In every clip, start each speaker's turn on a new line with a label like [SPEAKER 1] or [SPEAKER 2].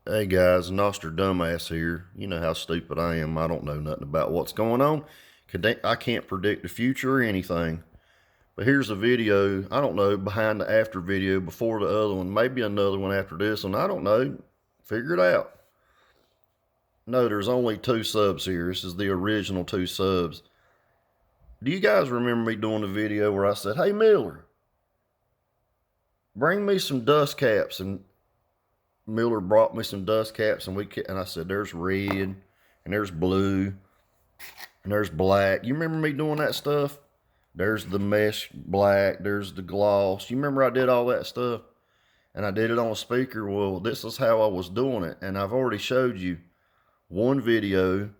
[SPEAKER 1] Hey guys, NostradumbA here. You know how stupid I am. I don't know nothing about what's going on. I can't predict the future or anything. But here's a video, I don't know, behind the after video before the other one. Maybe another one after this one. I don't know. Figure it out. No, there's only 2 subs here. This is the original 2 subs. Do you guys remember me doing the video where I said, hey Miller, bring me some dust caps? And Miller brought me some dust caps, and I said, there's red, and there's blue, and there's black. You remember me doing that stuff? There's the mesh black, there's the gloss. You remember I did all that stuff? And I did it on a speaker. Well, this is how I was doing it. And I've already showed you one video,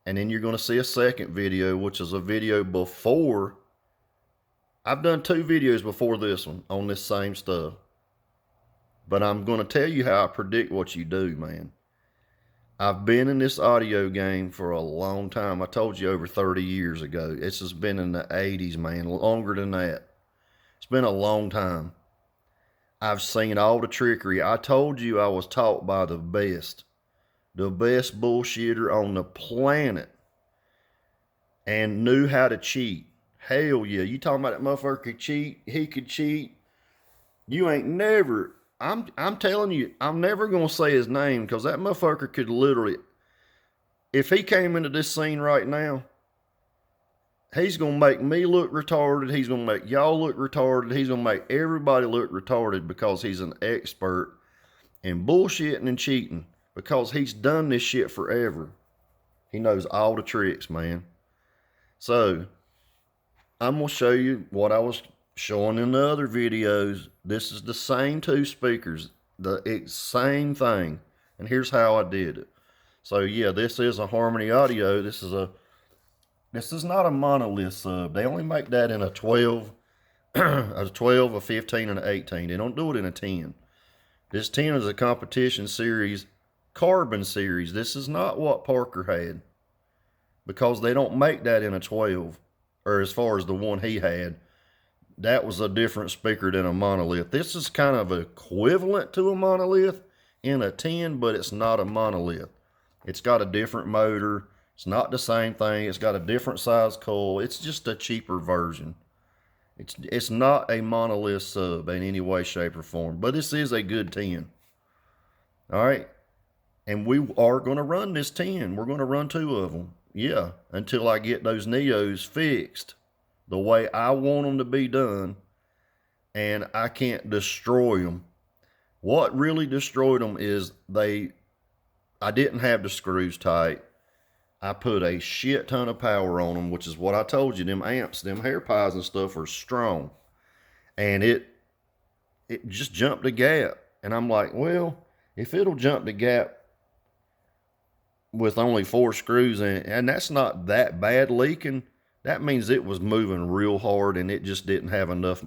[SPEAKER 1] and then you're going to see a second video, which is a video before. I've done 2 videos before this one on this same stuff. But I'm going to tell you how I predict what you do, man. I've been in this audio game for a long time. I told you over 30 years ago. This has been in the 80s, man, longer than that. It's been a long time. I've seen all the trickery. I told you I was taught by the best bullshitter on the planet, and knew how to cheat. Hell yeah, you talking about that motherfucker could cheat? He could cheat. You ain't never... I'm telling you, I'm never going to say his name, because that motherfucker could literally, if he came into this scene right now, he's going to make me look retarded. He's going to make y'all look retarded. He's going to make everybody look retarded, because he's an expert in bullshitting and cheating, because he's done this shit forever. He knows all the tricks, man. So I'm going to show you what I was showing in the other videos. This is the same 2 speakers, the same thing, and here's how I did it. So yeah, this is a Harmony Audio. This is not a monolith sub. They only make that in a 12, a 12, a 15, and an 18. They don't do it in a 10. This 10 is a competition series, carbon series. This is not what Parker had, because they don't make that in a 12, or as far as the one he had. That was a different speaker than a monolith. This is kind of equivalent to a monolith in a 10, but it's not a monolith. It's got a different motor. It's not the same thing. It's got a different size coil. It's just a cheaper version. It's not a monolith sub in any way, shape, or form, but this is a good 10. All right? And we are going to run this 10. We're going to run 2 of them. Yeah, until I get those Neos fixed the way I want them to be done, and I can't destroy them. What really destroyed them is I didn't have the screws tight. I put a shit ton of power on them, which is what I told you. Them amps, them hair pies and stuff are strong. And it just jumped the gap. And I'm like, well, if it'll jump the gap with only 4 screws in, and that's not that bad leaking, that means it was moving real hard and it just didn't have enough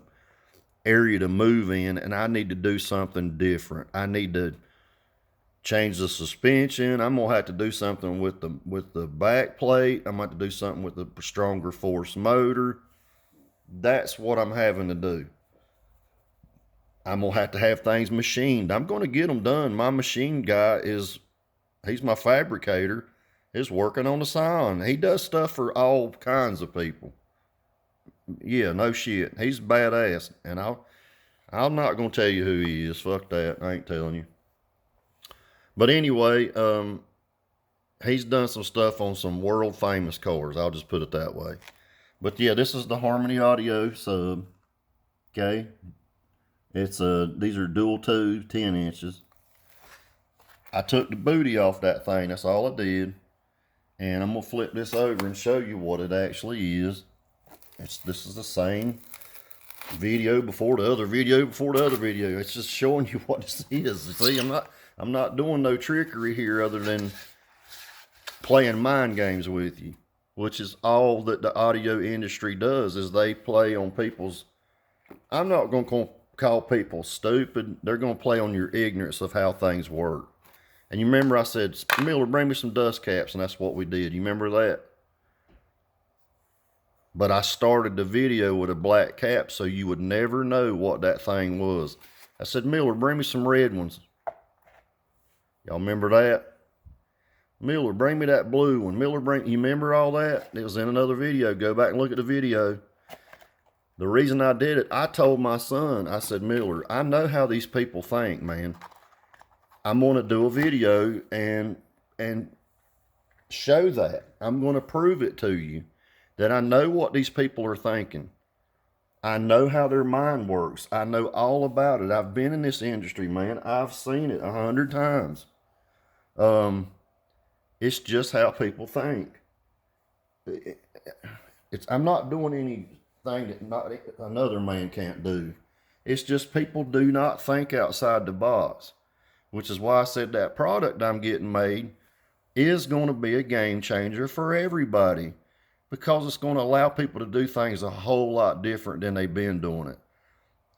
[SPEAKER 1] area to move in, and I need to do something different. I need to change the suspension. I'm gonna have to do something with the back plate. I'm gonna have to do something with the stronger force motor. That's what I'm having to do. I'm gonna have to have things machined. I'm gonna get them done. My machine guy he's my fabricator, is working on the sign. He does stuff for all kinds of people. Yeah, no shit. He's badass. And I'm not going to tell you who he is. Fuck that. I ain't telling you. But anyway, he's done some stuff on some world famous cars. I'll just put it that way. But yeah, this is the Harmony Audio sub. Okay. It's these are dual tube, 10 inches. I took the booty off that thing. That's all I did. And I'm going to flip this over and show you what it actually is. This is the same video before the other video before the other video. It's just showing you what this is. See, I'm not doing no trickery here other than playing mind games with you, which is all that the audio industry does, is they play on people's... I'm not going to call people stupid. They're going to play on your ignorance of how things work. And you remember I said, Miller, bring me some dust caps, and that's what we did. You remember that? But I started the video with a black cap so you would never know what that thing was. I said, Miller, bring me some red ones. Y'all remember that? Miller, bring me that blue one. Miller, you remember all that? It was in another video. Go back and look at the video. The reason I did it, I told my son, I said, Miller, I know how these people think, man. I'm going to do a video and show that. I'm going to prove it to you that I know what these people are thinking. I know how their mind works. I know all about it. I've been in this industry, man. I've seen it 100 times. It's just how people think. I'm not doing anything that another man can't do. It's just people do not think outside the box, which is why I said that product I'm getting made is going to be a game changer for everybody, because it's going to allow people to do things a whole lot different than they've been doing it.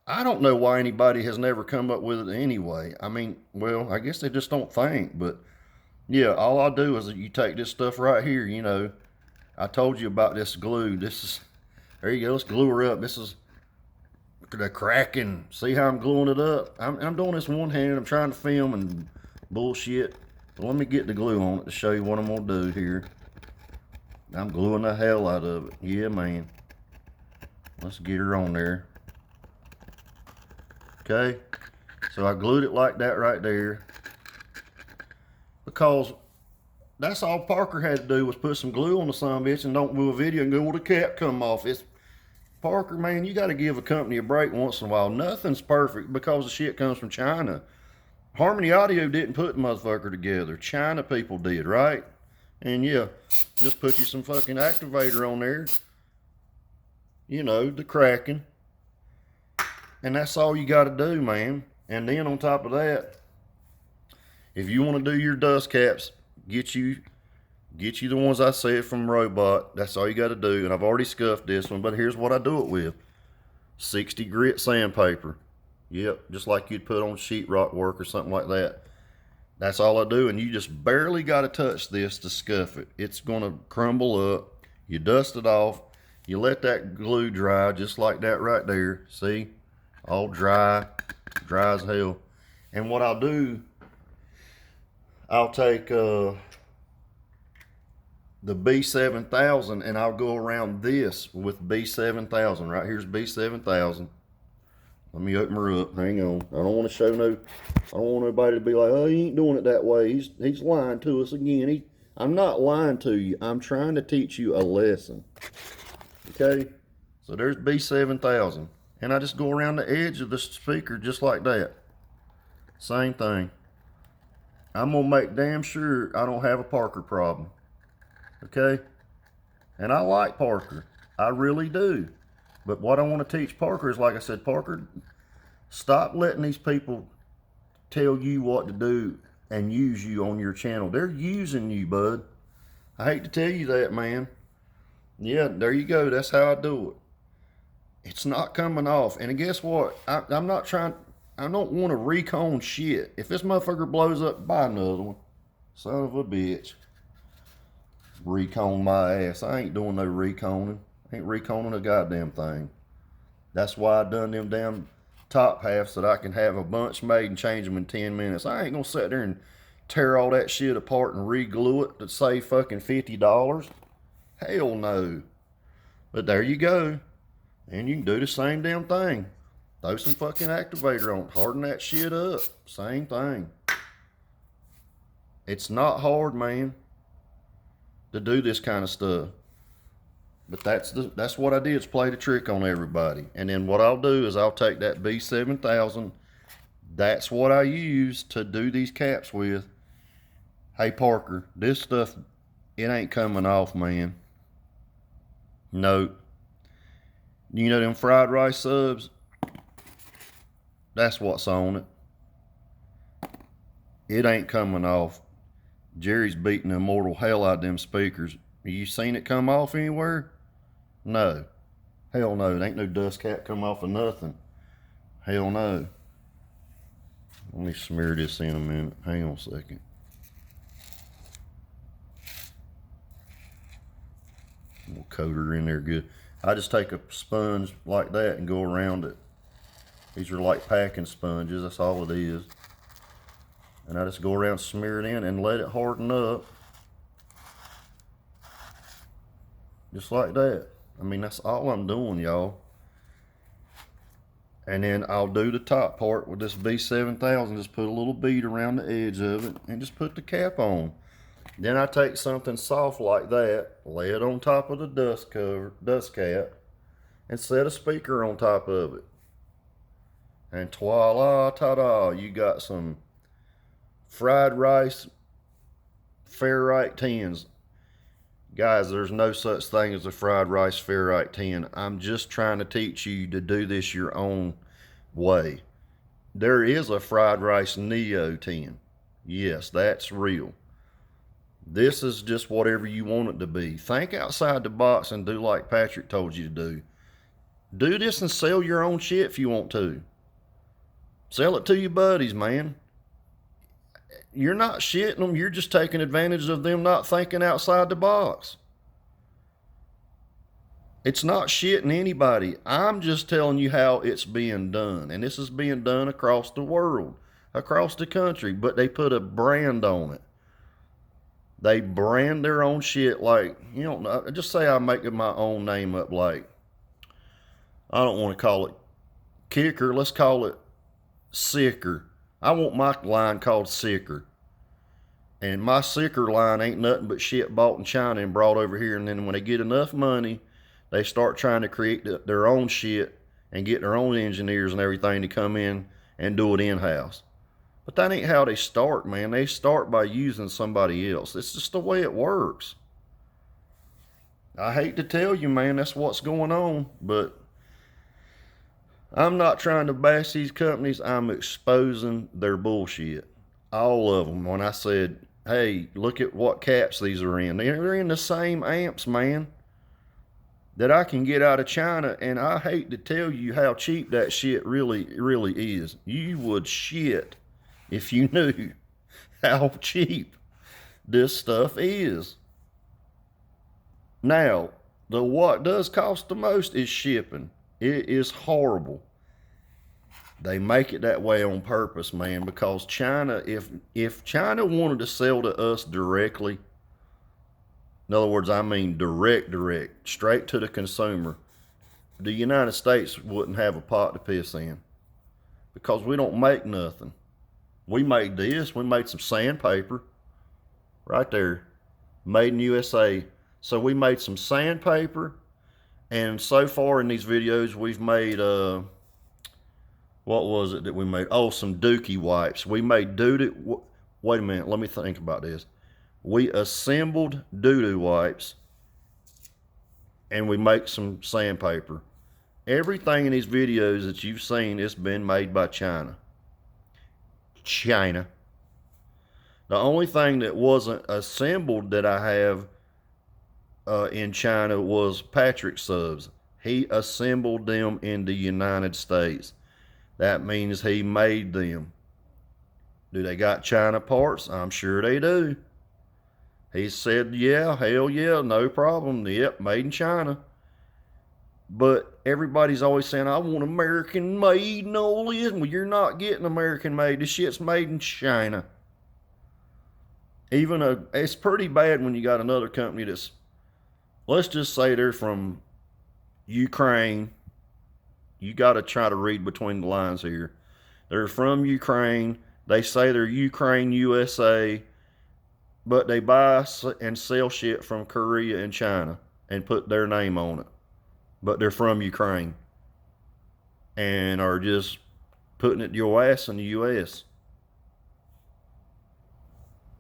[SPEAKER 1] I don't know why anybody has never come up with it anyway. I mean, well, I guess they just don't think, but yeah, all I do is you take this stuff right here, you know. I told you about this glue. There you go, let's glue her up. This is the cracking. See how I'm gluing it up? I'm doing this one hand. I'm trying to film and bullshit. But let me get the glue on it to show you what I'm going to do here. I'm gluing the hell out of it. Yeah, man. Let's get her on there. Okay. So I glued it like that right there, because that's all Parker had to do was put some glue on the son of a bitch and don't do a video and go, well, the cap come off. It's Parker, man, you got to give a company a break once in a while. Nothing's perfect because the shit comes from China. Harmony Audio didn't put the motherfucker together. China people did, right? And yeah, just put you some fucking activator on there. You know, the cracking. And that's all you got to do, man. And then on top of that, if you want to do your dust caps, get you the ones I said from Robot. That's all you got to do. And I've already scuffed this one, but here's what I do it with. 60 grit sandpaper. Yep, just like you'd put on sheetrock work or something like that. That's all I do, and you just barely got to touch this to scuff it. It's going to crumble up. You dust it off. You let that glue dry just like that right there. See? All dry as hell. And what I'll do, I'll take the B7000 and I'll go around this with B7000. Right here's B7000. Let me open her up. Hang on. I don't want to show no. I don't want nobody to be like, oh, he ain't doing it that way. He's lying to us again. I'm not lying to you. I'm trying to teach you a lesson. Okay? So there's B7000. And I just go around the edge of the speaker just like that. Same thing. I'm going to make damn sure I don't have a Parker problem. Okay? And I like Parker. I really do. But what I want to teach Parker is, like I said, Parker, stop letting these people tell you what to do and use you on your channel. They're using you, bud. I hate to tell you that, man. Yeah, there you go. That's how I do it. It's not coming off. And guess what? I'm not trying. I don't want to recone shit. If this motherfucker blows up, buy another one. Son of a bitch. Recone my ass. I ain't doing no reconing. Ain't reconing a goddamn thing. That's why I done them damn top halves, so that I can have a bunch made and change them in 10 minutes. I ain't gonna sit there and tear all that shit apart and re-glue it to save fucking $50. Hell no. But there you go. And you can do the same damn thing. Throw some fucking activator on it. Harden that shit up. Same thing. It's not hard, man, to do this kind of stuff. But that's what I did, is play the trick on everybody. And then what I'll do is I'll take that B7000. That's what I use to do these caps with. Hey, Parker, this stuff, it ain't coming off, man. No. You know them fried rice subs? That's what's on it. It ain't coming off. Jerry's beating the immortal hell out of them speakers. You seen it come off anywhere? No. Hell no. There ain't no dust cap come off of nothing. Hell no. Let me smear this in a minute. Hang on a second. We'll coat her in there good. I just take a sponge like that and go around it. These are like packing sponges. That's all it is. And I just go around, smear it in, and let it harden up. Just like that. I mean, that's all I'm doing, y'all. And then I'll do the top part with this V7000. Just put a little bead around the edge of it and just put the cap on. Then I take something soft like that, lay it on top of the dust cap, and set a speaker on top of it. And voila, ta-da, you got some fried rice ferrite tins. Guys, there's no such thing as a fried rice ferrite tin. I'm just trying to teach you to do this your own way. There is a fried rice Neo tin. Yes, that's real. This is just whatever you want it to be. Think outside the box and do like Patrick told you to do. Do this and sell your own shit if you want to. Sell it to your buddies, man. You're not shitting them. You're just taking advantage of them not thinking outside the box. It's not shitting anybody. I'm just telling you how it's being done. And this is being done across the world, across the country. But they put a brand on it. They brand their own shit like, you know, just say I make my own name up like, I don't want to call it Kicker. Let's call it Sicker. I want my line called Sicker. And my Sicker line ain't nothing but shit bought in China and brought over here. And then when they get enough money, they start trying to create their own shit and get their own engineers and everything to come in and do it in-house. But that ain't how they start, man. They start by using somebody else. It's just the way it works. I hate to tell you, man, that's what's going on. But I'm not trying to bash these companies. I'm exposing their bullshit. All of them. When I said, hey, look at what caps these are in. They're in the same amps, man, that I can get out of China. And I hate to tell you how cheap that shit really is. You would shit if you knew how cheap this stuff is. Now, what does cost the most is shipping. It is horrible. They make it that way on purpose, man, because China, if China wanted to sell to us directly, in other words, I mean direct, straight to the consumer, the United States wouldn't have a pot to piss in because we don't make nothing. We made this. We made some sandpaper right there, made in USA. So we made some sandpaper, and so far in these videos, we've made, what was it that we made? Oh, some dookie wipes. We made doo-doo, wait a minute, let me think about this. We assembled doo-doo wipes, and we make some sandpaper. Everything in these videos that you've seen has been made by China. China. The only thing that wasn't assembled that I have in China was Patrick subs. He assembled them in the United States. That means he made them. Do they got China parts? I'm sure they do. He said, yeah, hell yeah, no problem. Yep, made in China. But everybody's always saying, I want American made and all this. Well, you're not getting American made. This shit's made in China. It's pretty bad when you got another company that's, let's just say they're from Ukraine. You got to try to read between the lines here. They're from Ukraine. They say they're Ukraine, USA, but they buy and sell shit from Korea and China and put their name on it. But they're from Ukraine and are just putting it your ass in the US.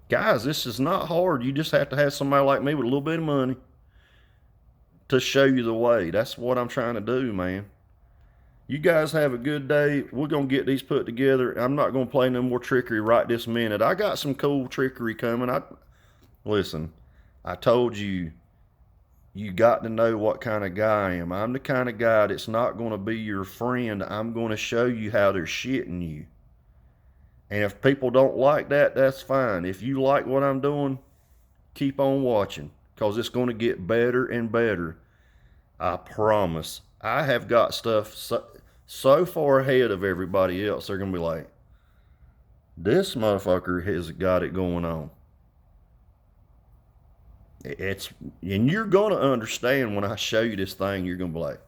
[SPEAKER 1] Guys, this is not hard. You just have to have somebody like me with a little bit of money to show you the way. That's what I'm trying to do, man. You guys have a good day. We're going to get these put together. I'm not going to play no more trickery right this minute. I got some cool trickery coming. Listen, I told you, you got to know what kind of guy I am. I'm the kind of guy that's not going to be your friend. I'm going to show you how they're shitting you. And if people don't like that, that's fine. If you like what I'm doing, keep on watching, because it's going to get better and better. I promise. I have got stuff so far ahead of everybody else. They're going to be like, This motherfucker has got it going on. It's, and you're going to understand when I show you this thing. You're going to be like,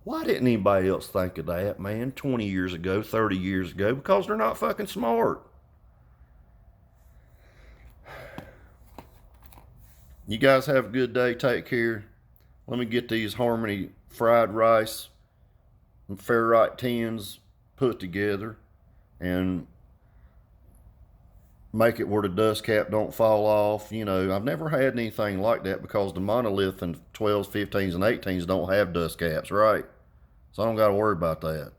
[SPEAKER 1] why didn't anybody else think of that, man, 20 years ago, 30 years ago? Because they're not fucking smart. You guys have a good day. Take care. Let me get these Harmony fried rice and ferrite tins put together and make it where the dust cap don't fall off. You know, I've never had anything like that because the monolith and 12s, 15s, and 18s don't have dust caps, right? So I don't got to worry about that.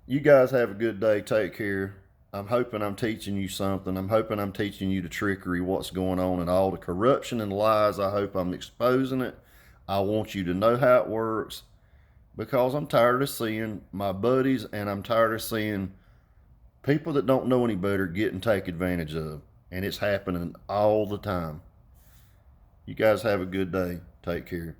[SPEAKER 1] You guys have a good day. Take care. I'm hoping I'm teaching you something. I'm hoping I'm teaching you the trickery, what's going on, and all the corruption and lies. I hope I'm exposing it. I want you to know how it works because I'm tired of seeing my buddies and I'm tired of seeing people that don't know any better getting taken advantage of. And it's happening all the time. You guys have a good day. Take care.